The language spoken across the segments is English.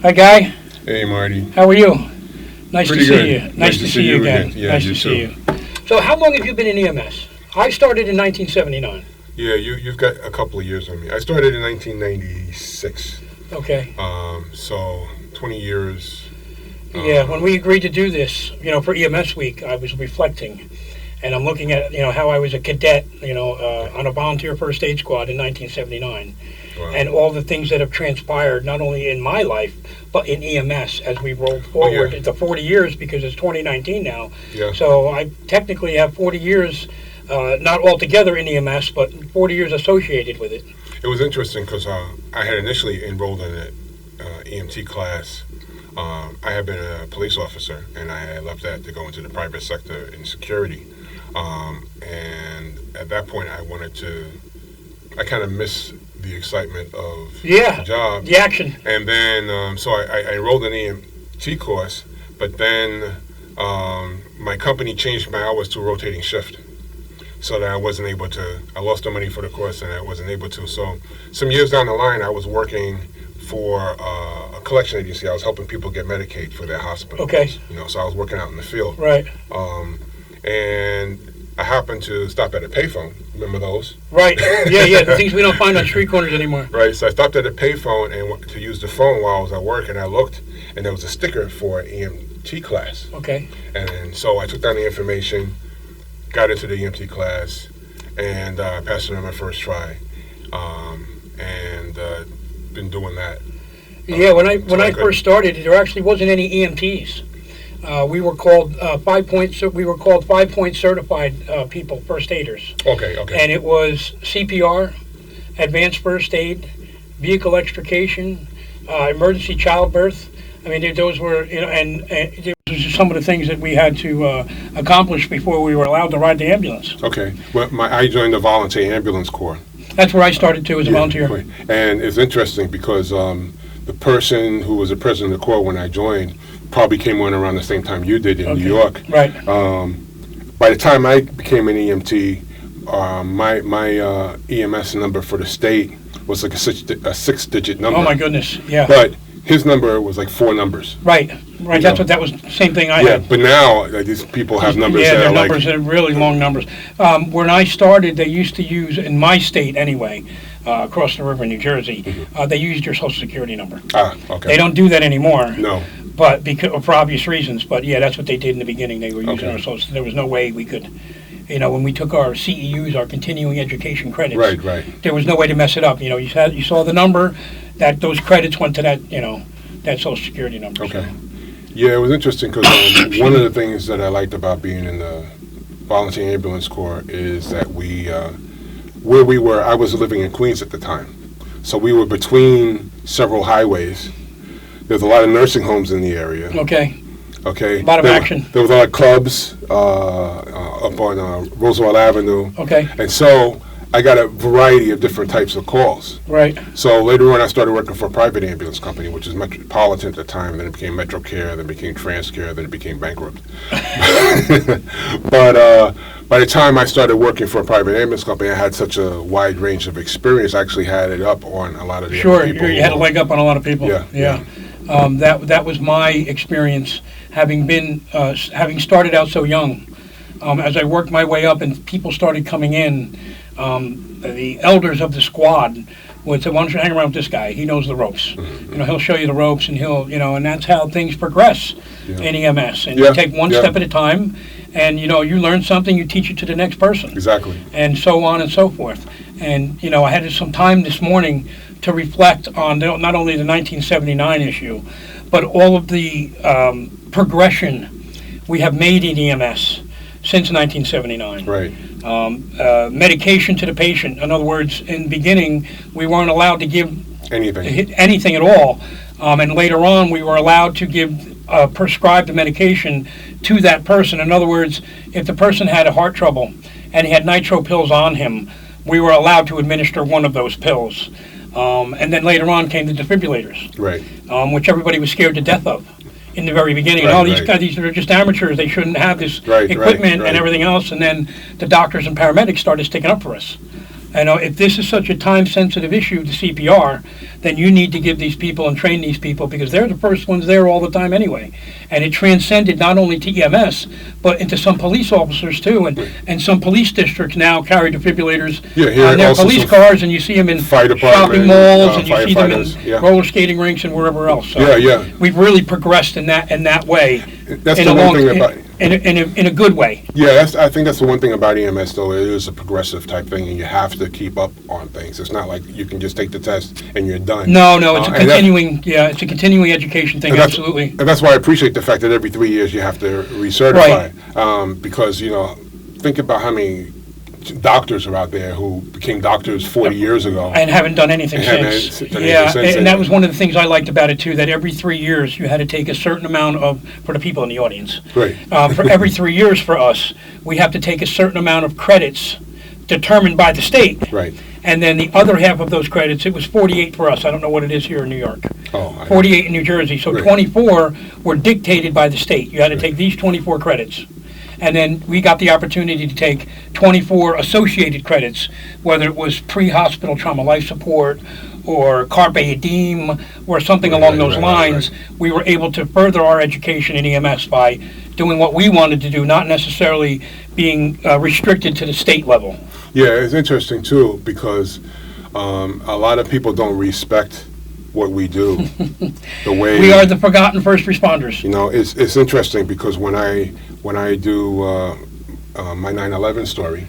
Hi, Guy. Hey, Marty. How are you? Nice Pretty to see good. you. Nice to see you again. Yeah, nice you to too. see you. So, how long have you been in EMS? I started in 1979. Yeah, you've got a couple of years on me. I started in 1996. Okay. So 20 years. Yeah, when we agreed to do this, for EMS week, I was reflecting, and I'm looking at, how I was a cadet, on a volunteer first aid squad in 1979. Wow. And all the things that have transpired, not only in my life, but in EMS as we roll forward into 40 years, because it's 2019 now. Yeah. So I technically have 40 years, not altogether in EMS, but 40 years associated with it. It was interesting because I had initially enrolled in an EMT class. I had been a police officer, and I had left that to go into the private sector in security. And at that point, I kind of missed the excitement of the job. The action. And then, so I enrolled in an EMT course, but then my company changed my hours to a rotating shift, so that I lost the money for the course, and I wasn't able to. So some years down the line, I was working for a collection agency. I was helping people get Medicaid for their hospitals. Okay. So I was working out in the field. Right. And I happened to stop at a payphone. Remember those? Right. Yeah. The things we don't find on street corners anymore. Right. So I stopped at a payphone and to use the phone while I was at work, and I looked, and there was a sticker for an EMT class. Okay. And so I took down the information, got into the EMT class, and passed it on my first try, and been doing that. Yeah, when I first started, there actually wasn't any EMTs. We were called 5-point certified people, first aiders. Okay. And it was CPR, advanced first aid, vehicle extrication, emergency childbirth. I mean, those were, and those are some of the things that we had to accomplish before we were allowed to ride the ambulance. Okay. Well, I joined the Volunteer Ambulance Corps. That's where I started too, as a volunteer. Right. And it's interesting because the person who was the president of the Corps when I joined probably came on around the same time you did in New York. Right. By the time I became an EMT, my EMS number for the state was like a six-digit number. Oh my goodness! Yeah. But his number was like 4 numbers. Right. That was the same thing I had. Yeah, but now these people have numbers that they're are numbers that are really long numbers. When I started, they used to use, in my state anyway, across the river in New Jersey, they used your Social Security number. Okay. They don't do that anymore. No. But for obvious reasons. But yeah, that's what they did in the beginning. They were using our social. There was no way we could, when we took our CEUs, our continuing education credits. Right. There was no way to mess it up. You saw the number, that those credits went to that, that Social Security number. Okay. So. Yeah, it was interesting because one of the things that I liked about being in the Volunteer Ambulance Corps is that where we were, I was living in Queens at the time, so we were between several highways. There's a lot of nursing homes in the area. Okay. A lot of action. There was a lot of clubs up on Roosevelt Avenue. Okay. And so I got a variety of different types of calls. Right. So later on, I started working for a private ambulance company, which was Metropolitan at the time, and then it became MetroCare, then it became TransCare, then it became bankrupt. But by the time I started working for a private ambulance company, I had such a wide range of experience. I actually had it up on a lot of the other people. Sure, you had a leg up on a lot of people. Yeah. That was my experience, having started out so young. As I worked my way up and people started coming in, the elders of the squad would say, "Why don't you hang around with this guy? He knows the ropes. He'll show you the ropes, and and that's how things progress in EMS. And you take one step at a time, and you learn something, you teach it to the next person. Exactly. And so on and so forth. And I had some time this morning to reflect on not only the 1979 issue, but all of the progression we have made in EMS since 1979. Right. Medication to the patient. In other words, in the beginning, we weren't allowed to give anything at all. And later on, we were allowed to give prescribed the medication to that person. In other words, if the person had a heart trouble and he had nitro pills on him, we were allowed to administer one of those pills. And then later on came the defibrillators, right? Which everybody was scared to death of in the very beginning. Right, these guys, these are just amateurs. They shouldn't have this equipment and everything else. And then the doctors and paramedics started sticking up for us. And if this is such a time-sensitive issue, the CPR, then you need to give these people and train these people, because they're the first ones there all the time anyway. And it transcended not only to EMS, but into some police officers too. And some police districts now carry defibrillators on their police cars, and you see them in shopping malls, and you see them in roller skating rinks and wherever else. So we've really progressed in that way. That's the one thing about in a good way. Yeah, I think that's the one thing about EMS, though. It is a progressive type thing, and you have to keep up on things. It's not like you can just take the test and you're done. No, it's a continuing, it's a continuing education thing, absolutely. And that's why I appreciate the fact that every 3 years you have to recertify. Right. Because, think about how many doctors are out there who became doctors 40 years ago. And haven't done anything since. And that was one of the things I liked about it, too, that every 3 years you had to take a certain amount for the people in the audience. Right. For every 3 years for us, we have to take a certain amount of credits determined by the state. Right. And then the other half of those credits, it was 48 for us. I don't know what it is here in New York. 48 in New Jersey. So 24 were dictated by the state. You had to take these 24 credits. And then we got the opportunity to take 24 associated credits, whether it was pre-hospital trauma life support or carpe diem or something along those lines. We were able to further our education in EMS by doing what we wanted to do, not necessarily being restricted to the state level. Yeah, it's interesting, too, because a lot of people don't respect what we do. The way we are the forgotten first responders. It's interesting because when I do my 9/11 story,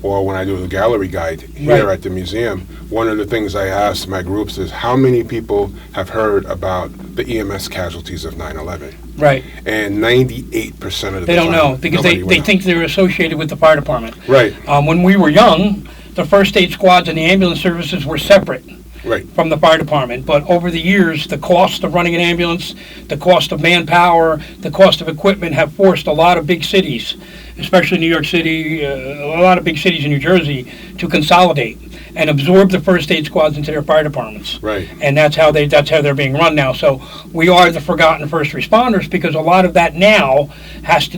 or when I do the gallery guide here at the museum, one of the things I ask my groups is how many people have heard about the EMS casualties of 9/11. Right. And 98% of the they don't know, because they think they're associated with the fire department. Right. When we were young, the first aid squads and the ambulance services were separate. From the fire department. But over the years, the cost of running an ambulance, the cost of manpower, the cost of equipment have forced a lot of big cities, especially New York City, a lot of big cities in New Jersey, to consolidate and absorb the first aid squads into their fire departments. Right. And that's how they're being run now. So we are the forgotten first responders, because a lot of that now it's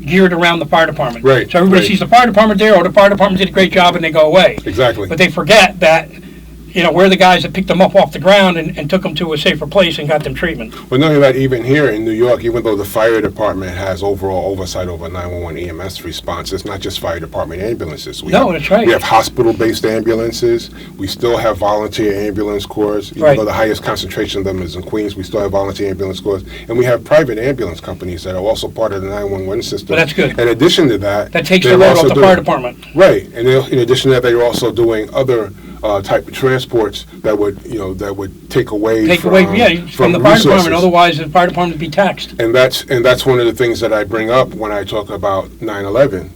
geared around the fire department. Right. So everybody sees the fire department there, the fire department did a great job, and they go away. Exactly. But they forget that we're the guys that picked them up off the ground and took them to a safer place and got them treatment. Well, not only that, even here in New York, even though the fire department has overall oversight over 911 EMS response, it's not just fire department ambulances. That's right. We have hospital-based ambulances. We still have volunteer ambulance corps. Even though the highest concentration of them is in Queens, we still have volunteer ambulance corps. And we have private ambulance companies that are also part of the 911 system. Well, that's good. In addition to that, that takes the load off the fire department. Right. And in addition to that, they're also doing other type of transports that would take away from the fire department. Otherwise, the fire department would be taxed. And that's one of the things that I bring up when I talk about 9/11,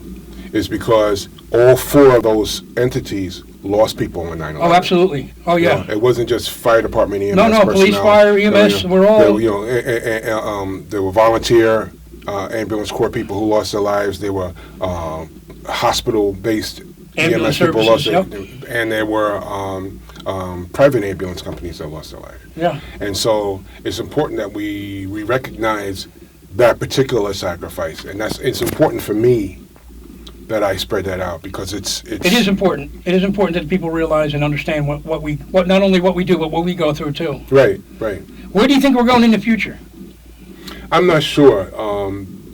is because all four of those entities lost people on 9/11. Oh, absolutely. Oh, yeah. It wasn't just fire department EMS. No, police, fire, EMS. We're all. There were volunteer ambulance corps people who lost their lives. There were hospital-based EMS people lost it, and there were private ambulance companies that lost their life. Yeah. And so it's important that we recognize that particular sacrifice, and it's important for me that I spread that out, because it is important. It is important that people realize and understand what not only what we do, but what we go through too. Right. Where do you think we're going in the future? I'm not sure.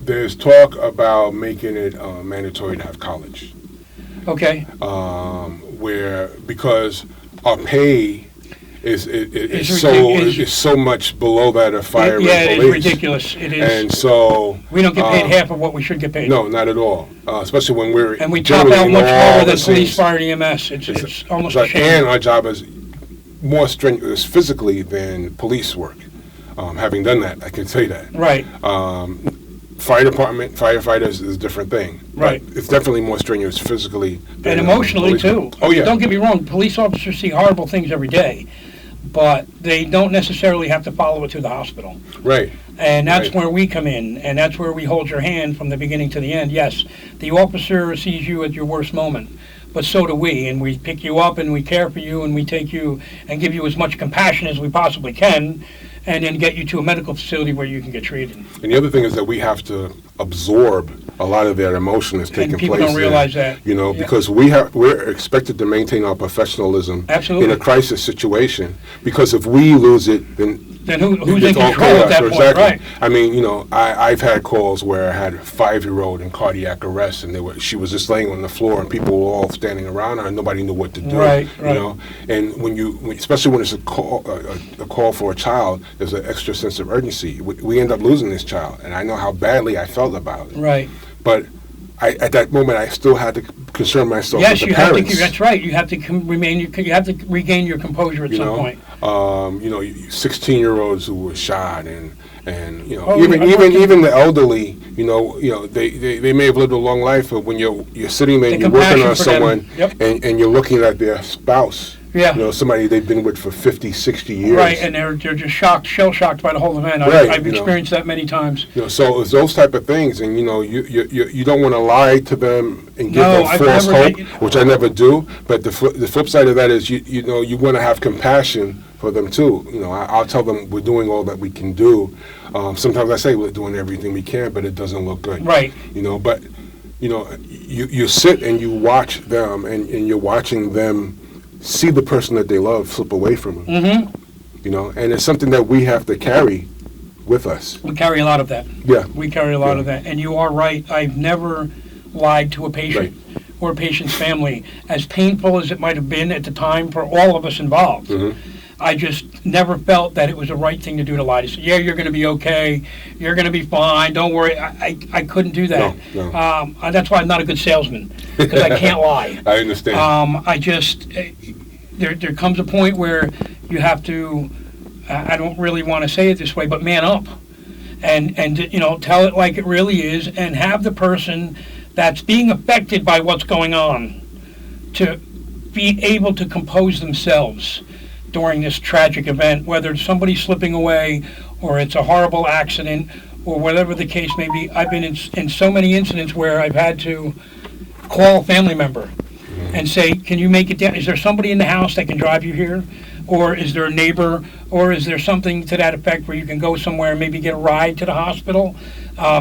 There's talk about making it mandatory to have college. Okay. Because our pay is so much below that of fire and police. Yeah, it is ridiculous. It is. And so we don't get paid half of what we should get paid. No, not at all. Especially when and we top out much lower than police, fire, and EMS. It's almost a shame. And our job is more strenuous physically than police work. Having done that, I can say that. Right. Fire department, firefighters is a different thing. Right. It's definitely more strenuous physically and emotionally too. Oh yeah. Don't get me wrong. Police officers see horrible things every day, but they don't necessarily have to follow it to the hospital. Right. And that's where we come in, and that's where we hold your hand from the beginning to the end. Yes, the officer sees you at your worst moment, but so do we, and we pick you up and we care for you and we take you and give you as much compassion as we possibly can. and then get you to a medical facility where you can get treated. And the other thing is that we have to absorb a lot of their emotion that's taking And people place don't realize that. You know, Yeah. because we're expected to maintain our professionalism Absolutely. in a crisis situation. Because if we lose it, then who's in it's all control at chaos. that point, Exactly. right? I mean, you know, I've had calls where I had a 5-year-old in cardiac arrest, and she was just laying on the floor, and people were all standing around her, and nobody knew what to do. Right, You right. know, and especially when it's a call for a child, there's an extra sense of urgency. We end up losing this child, and I know how badly I felt about it. Right. But at that moment, I still had to concern myself Yes, with the you have parents. to. That's right. You have to you have to regain your composure at You some know, point. 16-year-olds who were shot, and you know, Oh, yeah, even the elderly, you know, they may have lived a long life, but when you're sitting there The and you're working compassion on for them. someone, Yep. and you're looking at their spouse, Yeah. you know, somebody they've been with for 50, 60 years. Right, and they're just shell-shocked by the whole event. Right, I've you know. experienced that many times. You know, so it's those type of things, and you know, you don't want to lie to them and give No, them I've false never- hope, which I never do. But the flip side of that is you know, you want to have compassion for them too. You know, I'll tell them we're doing all that we can do. Sometimes I say we're doing everything we can, but it doesn't look good. Right. You know, but you know, you sit and you watch them, and you're watching them see the person that they love slip away from them. Mm-hmm. You know, and it's something that we have to carry with us. We carry a lot of that. Yeah. We carry a lot Yeah. of that. And you are right. I've never lied to a patient or a patient's family, as painful as it might have been at the time for all of us involved. Mhm. I just never felt that it was the right thing to do to lie. To say, yeah, you're going to be okay. You're going to be fine. Don't worry. I couldn't do that. No. That's why I'm not a good salesman, because I can't lie. I understand. I just, there comes a point where you have to, I don't really want to say it this way, but man up. And you know, tell it like it really is, and have the person that's being affected by what's going on to be able to compose themselves during this tragic event, whether it's somebody slipping away or it's a horrible accident or whatever the case may be. I've been in so many incidents where I've had to call a family member and say, can you make it down? Is there somebody in the house that can drive you here? Or is there a neighbor? Or is there something to that effect where you can go somewhere and maybe get a ride to the hospital?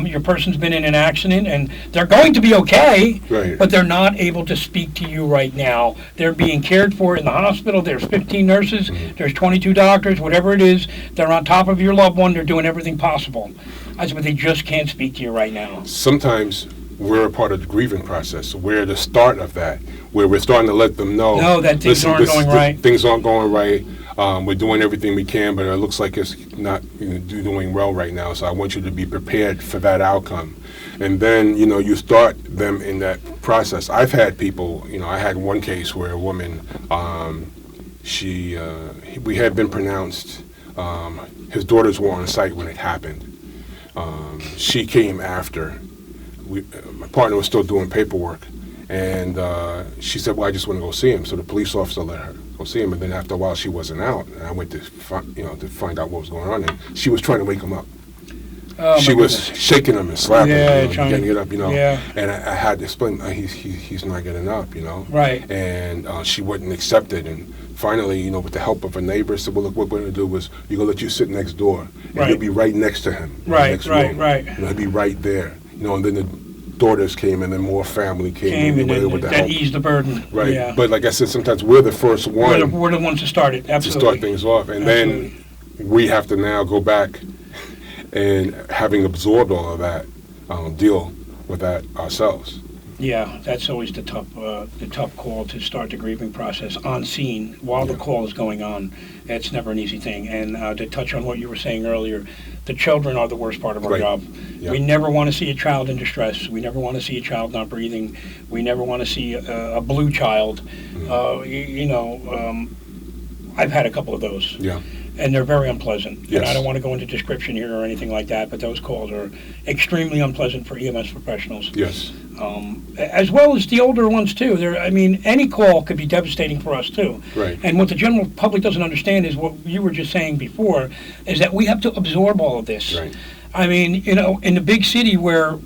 Your person's been in an accident and they're going to be okay, Right. but they're not able to speak to you right now. They're being cared for in the hospital. There's 15 nurses, there's 22 doctors, whatever it is. They're on top of your loved one. They're doing everything possible. But they just can't speak to you right now. Sometimes we're a part of the grieving process. We're the start of that, where we're starting to let them know. No, that things aren't going right. Things aren't going right. We're doing everything we can, but it looks like it's not doing well right now. So I want you to be prepared for that outcome. And then, you know, you start them in that process. I've had people, you know, I had one case where a woman, we had been pronounced, his daughters were on site when it happened. She came after. My partner was still doing paperwork, and she said, well, I just want to go see him. So the police officer let her go see him, and then after a while she wasn't out, and I went to find out what was going on, and she was trying to wake him up. Oh, She my was goodness. shaking him and slapping Yeah, him, trying getting to- it up, you know. yeah. And I had to explain, he's not getting up, you know. Right. And she wouldn't accept it, and finally, you know, with the help of a neighbor, said, well, look, what we're going to do is we're going to let you sit next door, and Right. you'll be right next to him. in the Right, next right, room. right. You know, he'll be right there. You know, and then the daughters came, and then more family came Came and they and were able to that help. eased the burden. Right. Yeah. But like I said, sometimes we're the first one We're the ones to start it. to Absolutely. start things off, and then we have to now go back and, having absorbed all of that, deal with that ourselves. Yeah, that's always the tough call, to start the grieving process on scene while the Yeah. call is going on. It's never an easy thing. And to touch on what you were saying earlier, the children are the worst part of our Right. job. Yeah. We never want to see a child in distress. We never want to see a child not breathing. We never want to see a blue child. I've had a couple of those. Yeah. And they're very unpleasant. And I Yes. don't want to go into description here or anything like that, but those calls are extremely unpleasant for EMS professionals. Yes. As well as the older ones too. Any call could be devastating for us too. Right. And what the general public doesn't understand is what you were just saying before, is that we have to absorb all of this. Right. I mean, in the big city where,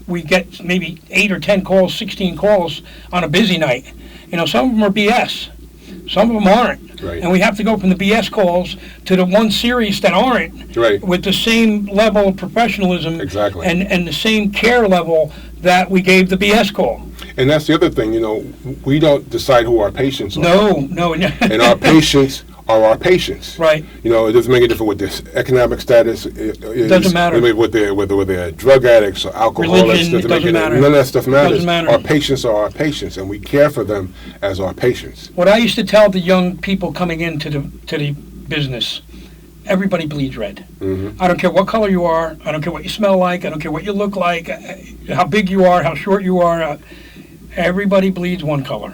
we get maybe 8 or 10 calls, 16 calls on a busy night, some of them are BS. Some of them aren't. Right. And we have to go from the BS calls to the one serious that aren't, Right. with the same level of professionalism Exactly. and the same care level that we gave the BS call. And that's the other thing, we don't decide who our patients are. No. And our patients are our patients. Right. It doesn't make a difference what their economic status is. Doesn't matter. Whether they're drug addicts or alcoholics. Religion, it doesn't matter. None of that stuff matters. Doesn't matter. Our patients are our patients, and we care for them as our patients. What I used to tell the young people coming into the business, everybody bleeds red. Mm-hmm. I don't care what color you are. I don't care what you smell like. I don't care what you look like, how big you are, how short you are. Everybody bleeds one color.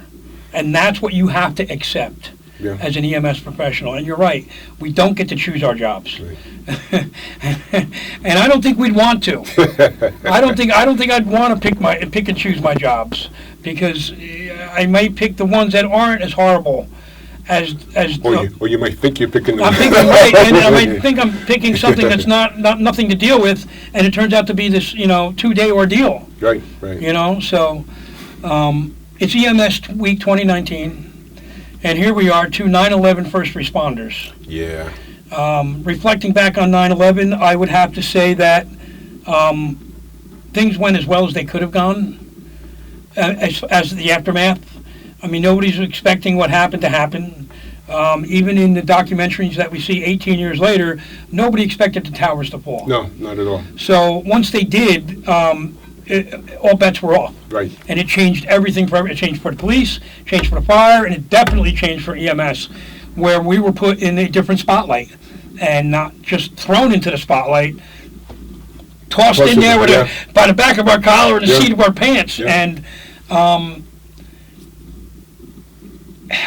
And that's what you have to accept. Yeah. As an EMS professional. And you're right, we don't get to choose our jobs. Right. And I don't think we'd want to. I don't think I'd want to pick and choose my jobs, because I might pick the ones that aren't as horrible as or you might think you're picking them. I'm thinking right, and I might think I'm picking something that's nothing to deal with, and it turns out to be this 2-day ordeal. Right. So it's EMS week 2019. And here we are, 2 9/11 first responders. Yeah. Reflecting back on 9/11, I would have to say that things went as well as they could have gone as the aftermath. I mean, nobody's expecting what happened to happen. Even in the documentaries that we see 18 years later, nobody expected the towers to fall. No, not at all. So once they did, all bets were off. Right. And it changed everything it changed for the police, changed for the fire, and it definitely changed for EMS, where we were put in a different spotlight and not just thrown into the spotlight, tossed in there by the back of our collar and the seat of our pants. Yeah. And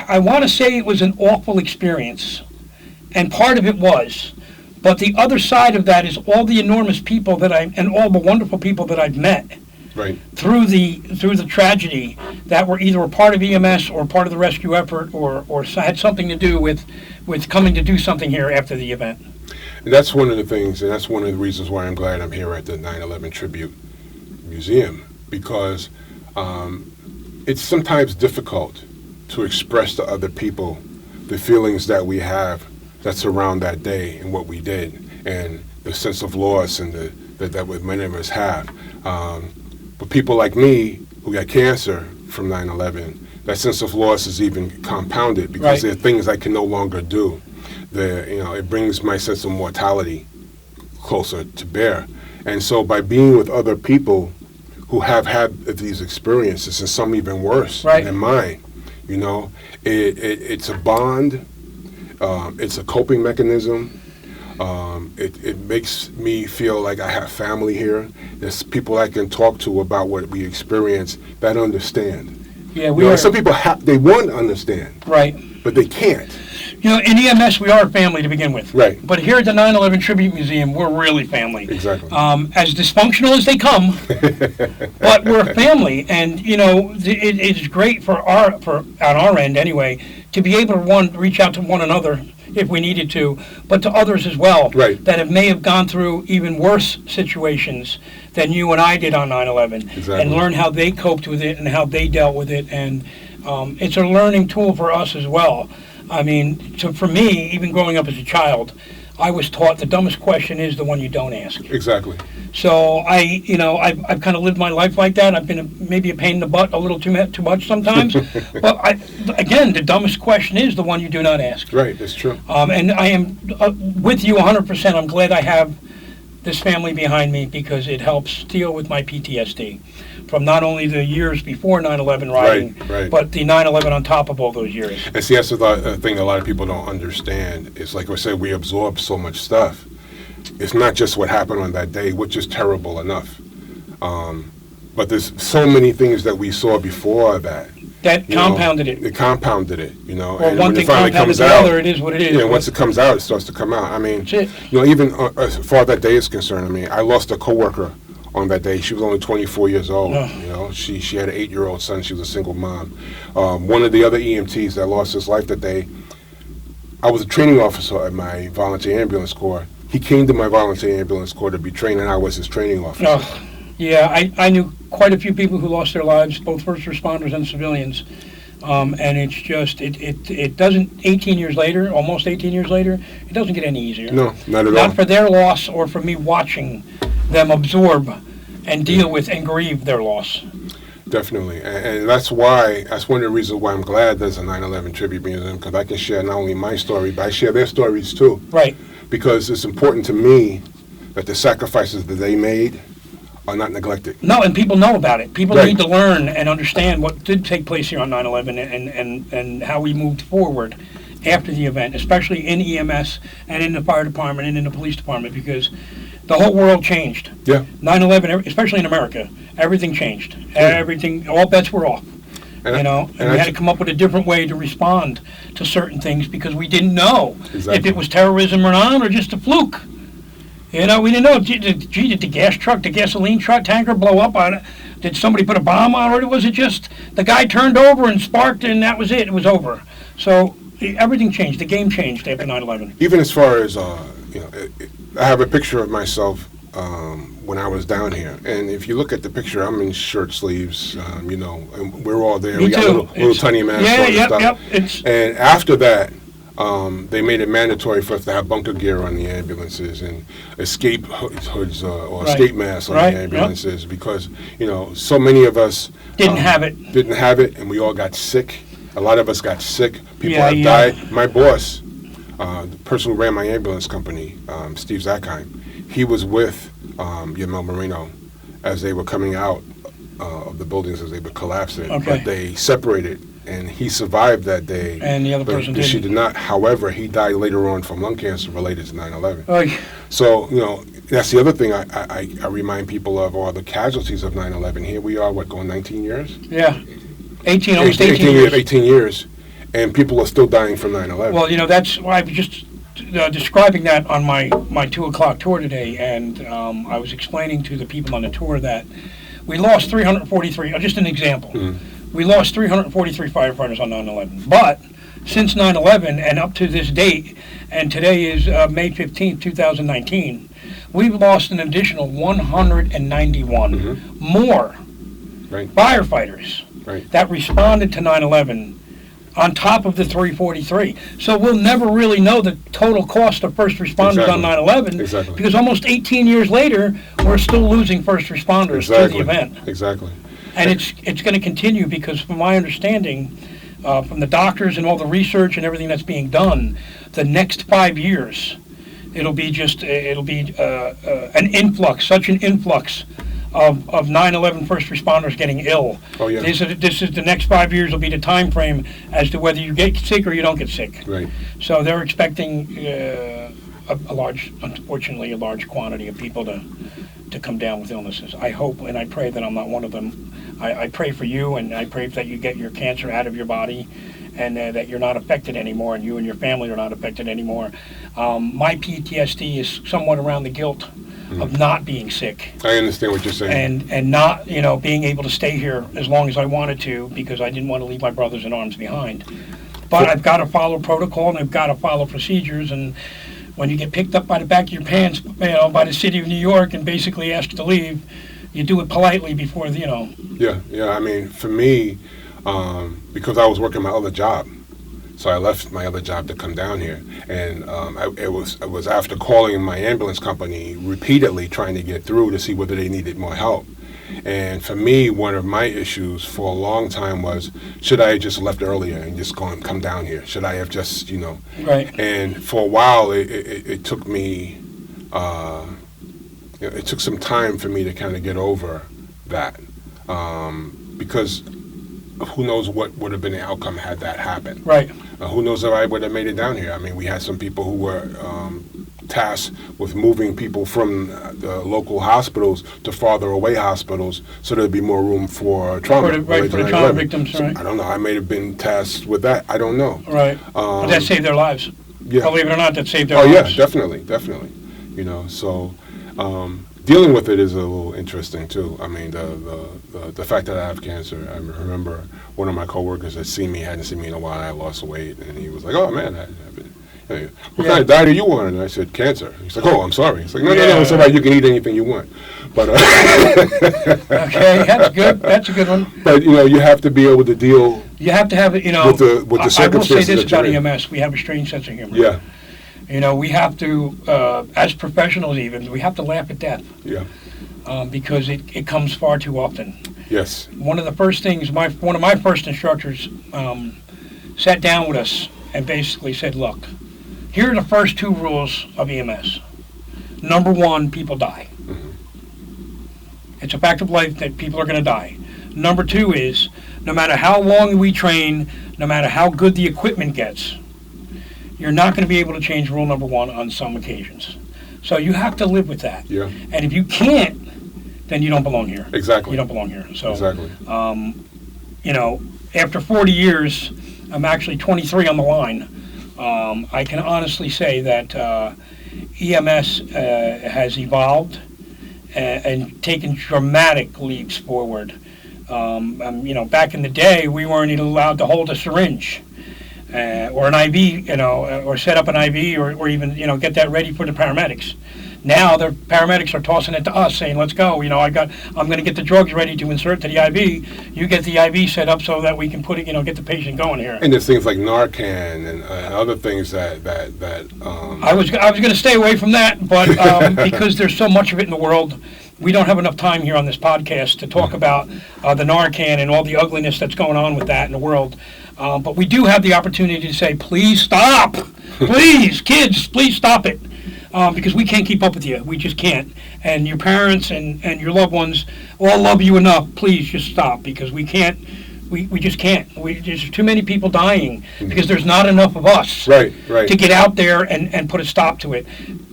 I want to say it was an awful experience, and part of it was. But the other side of that is all the enormous people and all the wonderful people that I've met Right. through the tragedy, that were either a part of EMS or part of the rescue effort or had something to do with coming to do something here after the event. And that's one of the things, and that's one of the reasons why I'm glad I'm here at the 9/11 Tribute Museum, because it's sometimes difficult to express to other people the feelings that we have that surround that day and what we did, and the sense of loss and that many of us have. But people like me who got cancer from 9/11, that sense of loss is even compounded because Right. there are things I can no longer do. It brings my sense of mortality closer to bear. And so by being with other people who have had these experiences, and some even worse Right. than mine, it's a bond. It's a coping mechanism. It makes me feel like I have family here. There's people I can talk to about what we experience that understand. Yeah, Some people they want to understand, right. but they can't. In EMS, we are a family to begin with. Right. But here at the 9/11 Tribute Museum, we're really family. Exactly. As dysfunctional as they come, but we're a family, and it's great on our end anyway, to be able to reach out to one another if we needed to, but to others as well, Right. that may have gone through even worse situations than you and I did on 9/11, Exactly. and learn how they coped with it and how they dealt with it, and it's a learning tool for us as well. I mean, for me, even growing up as a child, I was taught the dumbest question is the one you don't ask. Exactly. So I've kind of lived my life like that. I've been maybe a pain in the butt a little too much sometimes. But again, the dumbest question is the one you do not ask. Right, that's true. And I am with you 100%. I'm glad I have this family behind me, because it helps deal with my PTSD from not only the years before 9/11 rioting, Right. but the 9/11 on top of all those years. And see, that's the thing a lot of people don't understand. It's like I said, we absorb so much stuff. It's not just what happened on that day, which is terrible enough. But there's so many things that we saw before that. That compounded it. It compounded it, Or and one when thing it finally compounded comes the out, other, it is what it is. Yeah, once it comes out, it starts to come out. I mean, That's it. even as far as that day is concerned, I lost a coworker on that day. She was only 24 years old. Ugh. She had an 8-year-old son. She was a single mom. One of the other EMTs that lost his life that day, I was a training officer at my volunteer ambulance corps. He came to my volunteer ambulance corps to be trained, and I was his training officer. Yeah, I knew quite a few people who lost their lives, both first responders and civilians. And it's just, it doesn't, 18 years later, almost 18 years later, it doesn't get any easier. No, not at all. Not for their loss or for me watching them absorb and deal with and grieve their loss. Definitely, and that's one of the reasons why I'm glad there's a 9/11 tribute museum, because I can share not only my story, but I share their stories too. Right. Because it's important to me that the sacrifices that they made are not neglected. No, and people know about it. People Right. need to learn and understand what did take place here on 9/11 and how we moved forward after the event, especially in EMS and in the fire department and in the police department, because the whole world changed. Yeah. 9/11, especially in America, everything changed. Everything, all bets were off. And And we had to come up with a different way to respond to certain things because we didn't know if Exactly. it was terrorism or not, or just a fluke. We didn't know. Did the gas truck, the gasoline truck tanker blow up on it? Did somebody put a bomb on it, or was it just the guy turned over and sparked and that was it? It was over. So everything changed. The game changed after 9/11. Even as far as I have a picture of myself when I was down here, and if you look at the picture, I'm in shirt sleeves, and we're all there. Me We got too. little tiny masks Yeah, on and stuff. It's And after that, they made it mandatory for us to have bunker gear on the ambulances and escape hoods or Right. escape masks on Right, the yep. ambulances because, so many of us didn't have it. didn't have it, and we all got sick. A lot of us got sick. People Yeah, have yeah. died. My boss, the person who ran my ambulance company, Steve Zackheim, he was with Yamel Marino as they were coming out of the buildings as they were collapsing. Okay. But they separated, and he survived that day. And the other but person she didn't. did not. However, he died later on from lung cancer related to 9/11. Oy. So, that's the other thing I remind people of, are the casualties of 9/11. Here we are, going 19 years? Yeah. 18 years. 18 years, and people are still dying from 9/11. Well, that's why I was just describing that on my 2 o'clock tour today, and I was explaining to the people on the tour that we lost 343, just an example. We lost 343 firefighters on 9/11. But since 9/11 and up to this date, and today is May 15th, 2019, we've lost an additional 191 more Right. firefighters Right. that responded to 9/11 on top of the 343. So we'll never really know the total cost of first responders on Exactly. 9/11 Exactly. because almost 18 years later, we're still losing first responders to the event. Exactly. And it's going to continue because from my understanding, from the doctors and all the research and everything that's being done, the next 5 years, it'll be an influx, such an influx of 9/11 first responders getting ill. Oh, yeah. This is the next 5 years will be the time frame as to whether you get sick or you don't get sick. Right. So they're expecting unfortunately, a large quantity of people to come down with illnesses. I hope and I pray that I'm not one of them. I pray for you, and I pray that you get your cancer out of your body, and that you're not affected anymore, and you and your family are not affected anymore. My PTSD is somewhat around the guilt of not being sick. I understand what you're saying. And not, being able to stay here as long as I wanted to because I didn't want to leave my brothers in arms behind. But I've got to follow protocol and I've got to follow procedures. And when you get picked up by the back of your pants, by the city of New York and basically asked to leave, you do it politely before, Yeah. I mean, for me, because I was working my other job, so I left my other job to come down here, and it was after calling my ambulance company repeatedly trying to get through to see whether they needed more help. And for me, one of my issues for a long time was, should I have just left earlier and just come down here? Should I have just, Right. And for a while, it took me, it took some time for me to kind of get over that, because who knows what would have been the outcome had that happened. Right. Who knows if I would have made it down here. I mean, we had some people who were tasked with moving people from the local hospitals to farther away hospitals so there'd be more room for trauma. For the trauma victims, So, right. I don't know. I may have been tasked with that. I don't know. Right. But that saved their lives. Yeah. Believe it or not, that saved their Oh, lives. yeah, definitely. So dealing with it is a little interesting too. I mean, the fact that I have cancer. I remember one of my coworkers had seen me, hadn't seen me in a while. I lost weight, and he was like, "Oh man, Hey, what kind of diet are you on? And I said, cancer. He's like, oh, I'm sorry. It's like, no, it's all right. You can eat anything you want. But Okay, that's good. That's a good one. But you have to be able to deal. You have to have it. With the circumstances. I will say this that you're about in. EMS: we have a strange sense of humor. Yeah. We have to, as professionals, even we have to laugh at death. Yeah. Because it comes far too often. Yes. One of the first things, one of my first instructors sat down with us and basically said, look, here are the first 2 rules of EMS. Number 1, people die. Mm-hmm. It's a fact of life that people are going to die. Number 2 is, no matter how long we train, no matter how good the equipment gets, you're not going to be able to change rule number 1 on some occasions. So you have to live with that. Yeah. And if you can't, then you don't belong here. Exactly. You don't belong here. So, exactly. After 40 years, I'm actually 23 on the line. I can honestly say that EMS has evolved and taken dramatic leaps forward. Back in the day, we weren't even allowed to hold a syringe or an IV, or set up an IV, or even get that ready for the paramedics. Now the paramedics are tossing it to us, saying, "Let's go." I'm going to get the drugs ready to insert to the IV. You get the IV set up so that we can put it, get the patient going here. And there's things like Narcan and other things that. I was going to stay away from that, but because there's so much of it in the world, we don't have enough time here on this podcast to talk about the Narcan and all the ugliness that's going on with that in the world. But we do have the opportunity to say, please stop. Please, kids, please stop it. Because we can't keep up with you. We just can't. And your parents and your loved ones all love you enough. Please just stop, because we can't. We just can't. There's too many people dying because there's not enough of us right. to get out there and put a stop to it.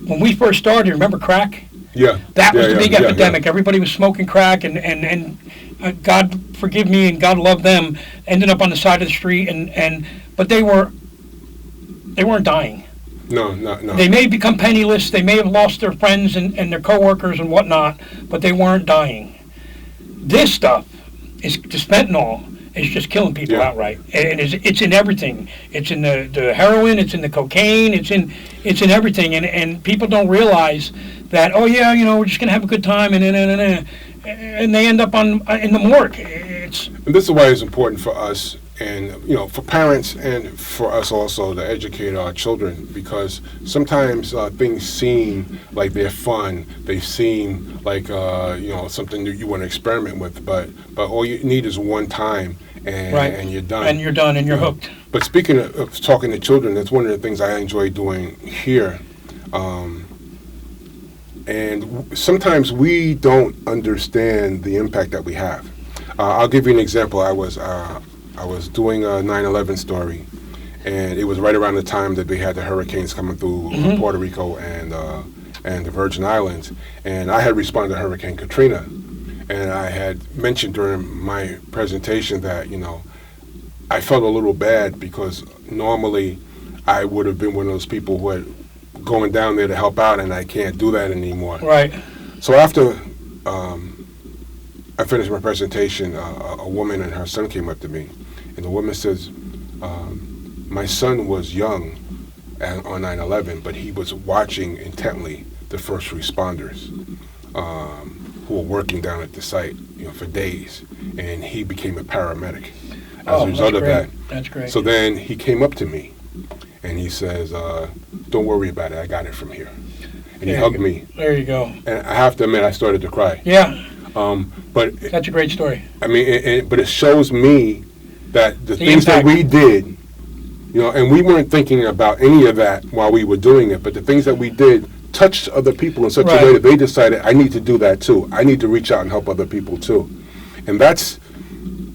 When we first started, remember crack? Yeah. That was the big epidemic. Yeah. Everybody was smoking crack, and God forgive me and God love them, ended up on the side of the street, but they weren't dying. No. They may become penniless, they may have lost their friends and their coworkers and whatnot, but they weren't dying. This stuff is just fentanyl. It's just killing people outright, and it's in everything. It's in the heroin. It's in the cocaine. It's in everything, and people don't realize that. Oh yeah, we're just gonna have a good time, and they end up in the morgue. And this is why it's important for us, and for parents, and for us also to educate our children, because sometimes things seem like they're fun. They seem like something that you want to experiment with, but all you need is one time, and you're done. And you're done, and you're hooked. But speaking of talking to children, that's one of the things I enjoy doing here. And sometimes we don't understand the impact that we have. I'll give you an example. I was doing a 9/11 story, and it was right around the time that we had the hurricanes coming through Puerto Rico and the Virgin Islands, and I had responded to Hurricane Katrina, and I had mentioned during my presentation that I felt a little bad, because normally I would have been one of those people who had going down there to help out, and I can't do that anymore. Right. So after I finished my presentation, a woman and her son came up to me, and the woman says, my son was young on 9/11, but he was watching intently the first responders who were working down at the site for days, and he became a paramedic as a result of that. That's great. So then he came up to me, and he says, don't worry about it, I got it from here. And he hugged me. There you go. And I have to admit, I started to cry. Yeah. But that's a great story. I mean, but it shows me that the things that we did, and we weren't thinking about any of that while we were doing it, but the things that we did touched other people in such a way that they decided, I need to do that too. I need to reach out and help other people too. And that's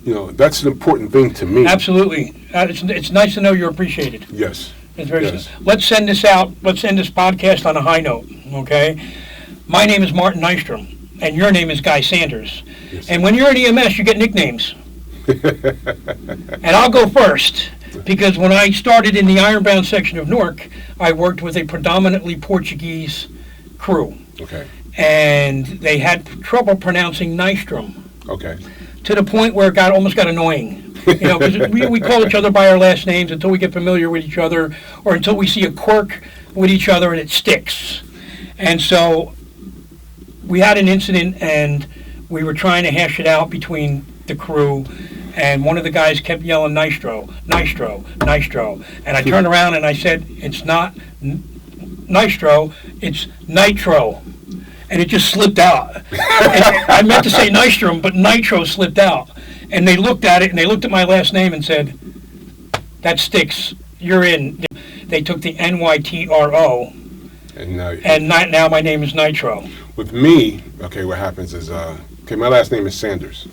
an important thing to me. Absolutely. It's nice to know you're appreciated. Yes. It's very nice. Let's send this out. Let's end this podcast on a high note, okay? My name is Martin Nystrom, and your name is Guy Sanders. Yes. And when you're in EMS, you get nicknames. And I'll go first, because when I started in the Ironbound section of Newark, I worked with a predominantly Portuguese crew. Okay. And they had trouble pronouncing Nystrom. Okay. to the point where it almost got annoying. You know, because we call each other by our last names until we get familiar with each other, or until we see a quirk with each other and it sticks. And so we had an incident, and we were trying to hash it out between the crew, and one of the guys kept yelling "Nitro, Nitro, Nitro," and I turned around and I said, "It's not Nitro, it's Nitro," and it just slipped out. And I meant to say Nystrom, but Nitro slipped out. And they looked at it, and they looked at my last name and said, "That sticks. You're in." They took the NYTRO, and now my name is Nitro. With me, okay, what happens is, my last name is Sanders,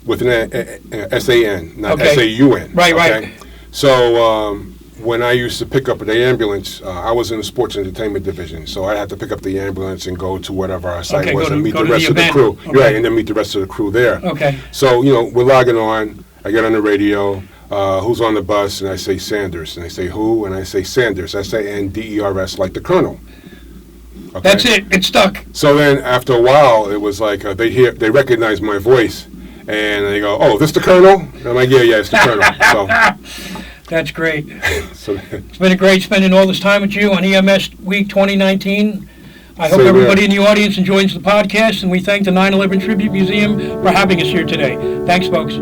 with an S-A-N, not Okay. S-A-U-N. Right, okay? right. So when I used to pick up the ambulance, I was in the sports entertainment division, so I had to pick up the ambulance and go to whatever our site Okay, was and meet go the to rest the of the event. crew. Okay. Right, and then meet the rest of the crew there. Okay. So, we're logging on. I get on the radio. Who's on the bus? And I say Sanders. And they say who? And I say Sanders. S-A-N-D-E-R-S, like the colonel. Okay? That's it. It stuck. So then after a while, it was like they recognize my voice, and they go, "Oh, this the colonel?" And I'm like, "Yeah, it's the colonel." That's great. So It's been great spending all this time with you on EMS Week 2019. I hope Same everybody here. in the audience enjoys the podcast, and we thank the 9/11 Tribute Museum for having us here today. Thanks, folks.